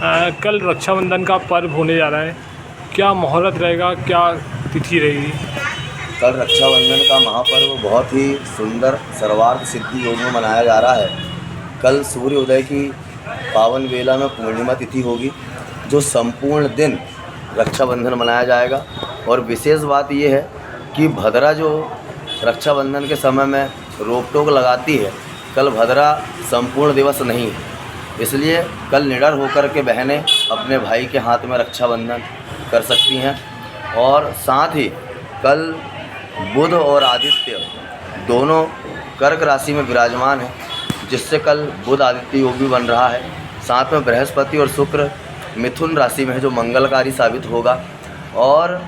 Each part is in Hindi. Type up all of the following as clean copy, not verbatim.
कल रक्षाबंधन का पर्व होने जा रहा है, क्या मुहूर्त रहेगा, क्या तिथि रहेगी? कल रक्षाबंधन का महापर्व बहुत ही सुंदर सर्वार्थ सिद्धि योग में मनाया जा रहा है। कल सूर्य उदय की पावन वेला में पूर्णिमा तिथि होगी, जो संपूर्ण दिन रक्षाबंधन मनाया जाएगा। और विशेष बात यह है कि भद्रा जो रक्षाबंधन के समय में रोक टोक लगाती है, कल भद्रा संपूर्ण दिवस नहीं है, इसलिए कल निडर होकर के बहनें अपने भाई के हाथ में रक्षाबंधन कर सकती हैं। और साथ ही कल बुध और आदित्य दोनों कर्क राशि में विराजमान हैं, जिससे कल बुध आदित्य योग भी बन रहा है। साथ में बृहस्पति और शुक्र मिथुन राशि में है, जो मंगलकारी साबित होगा। और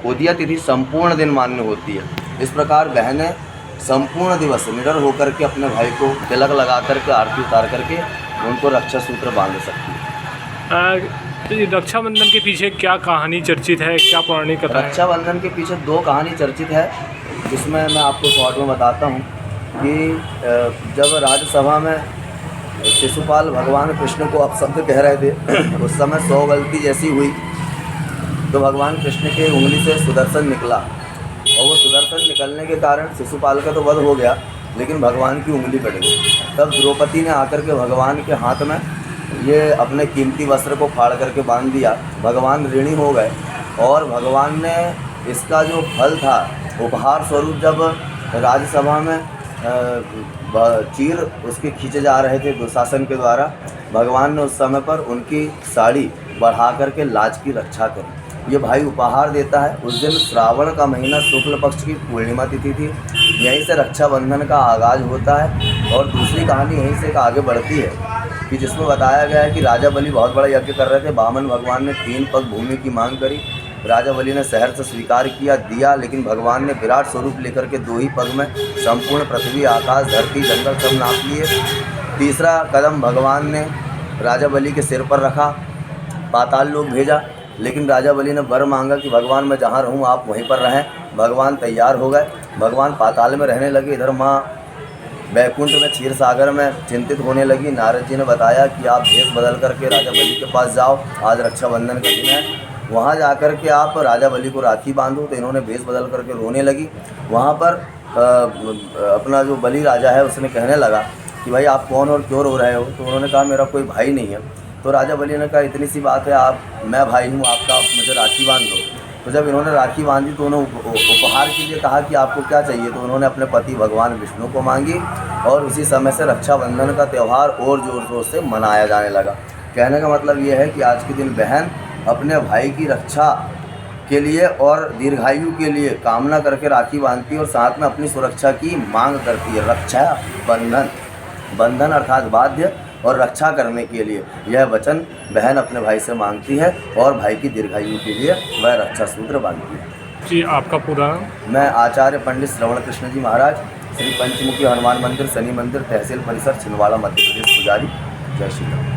उदया तिथि संपूर्ण दिन मान्य होती है। इस प्रकार बहनें संपूर्ण दिवस निडर होकर के अपने भाई को तिलक लगा करके आरती उतार करके उनको रक्षा सूत्र बांध सकती है। तो ये रक्षाबंधन के पीछे क्या कहानी चर्चित है, क्या पौराणिक कथा है? रक्षाबंधन के पीछे दो कहानी चर्चित है, जिसमें मैं आपको शॉर्ट में बताता हूँ कि जब राज्यसभा में शिशुपाल भगवान कृष्ण को अपशब्द कह रहे थे, उस समय 100 गलती जैसी हुई तो भगवान कृष्ण के उंगली से सुदर्शन निकला, और वो सुदर्शन निकलने के कारण शिशुपाल का तो वध हो गया, लेकिन भगवान की उंगली कट गई। तब द्रौपदी ने आकर के भगवान के हाथ में ये अपने कीमती वस्त्र को फाड़ करके बांध दिया। भगवान ऋणी हो गए, और भगवान ने इसका जो फल था उपहार स्वरूप, जब राज्यसभा में चीर उसके खींचे जा रहे थे दुशासन के द्वारा, भगवान ने उस समय पर उनकी साड़ी बढ़ा करके लाज की रक्षा करी। ये भाई उपहार देता है। उस दिन श्रावण का महीना शुक्ल पक्ष की पूर्णिमा तिथि थी। यहीं से रक्षाबंधन का आगाज़ होता है। और दूसरी कहानी यहीं से आगे बढ़ती है कि जिसमें बताया गया है कि राजा बलि बहुत बड़ा यज्ञ कर रहे थे। वामन भगवान ने 3 पग भूमि की मांग करी। राजा बलि ने शहर से स्वीकार दिया, लेकिन भगवान ने विराट स्वरूप लेकर के 2 ही पग में संपूर्ण पृथ्वी, आकाश, धरती, जंगल सब नाप लिए। तीसरा कदम भगवान ने राजा बलि के सिर पर रखा, पाताल लोक भेजा, लेकिन राजा बलि ने वर मांगा कि भगवान मैं जहाँ रहूँ आप वहीं पर रहें। भगवान तैयार हो गए, भगवान पाताल में रहने लगे। इधर माँ बैकुंठ में क्षीर सागर में चिंतित होने लगी। नारद जी ने बताया कि आप भेष बदल करके राजा बलि के पास जाओ, आज रक्षाबंधन का दिन है, वहाँ जाकर के आप राजा बलि को राखी बांधो। तो इन्होंने भेष बदल करके रोने लगी। वहाँ पर अपना जो बलि राजा है उसने कहने लगा कि भाई आप कौन और क्यों रो रहे हो? तो उन्होंने कहा मेरा कोई भाई नहीं है। तो राजा बलि ने कहा इतनी सी बात है, मैं भाई हूँ आपका, आप मुझे राखी बांध दो। तो जब इन्होंने राखी बांधी तो उन्होंने उपहार के लिए कहा कि आपको क्या चाहिए? तो उन्होंने अपने पति भगवान विष्णु को मांगी, और उसी समय से रक्षाबंधन का त्यौहार और ज़ोर शोर से मनाया जाने लगा। कहने का मतलब ये है कि आज के दिन बहन अपने भाई की रक्षा के लिए और दीर्घायु के लिए कामना करके राखी बांधती है, और साथ में अपनी सुरक्षा की मांग करती है। रक्षा बंधन, बंधन अर्थात बाध्य, और रक्षा करने के लिए यह वचन बहन अपने भाई से मांगती है, और भाई की दीर्घायु के लिए वह रक्षा सूत्र बांधती है। जी, आपका पूरा? मैं आचार्य पंडित श्रवण कृष्ण जी महाराज, श्री पंचमुखी हनुमान मंदिर, शनि मंदिर, तहसील परिसर, छिंदवाड़ा, मध्य प्रदेश, पुजारी। जय श्री राम।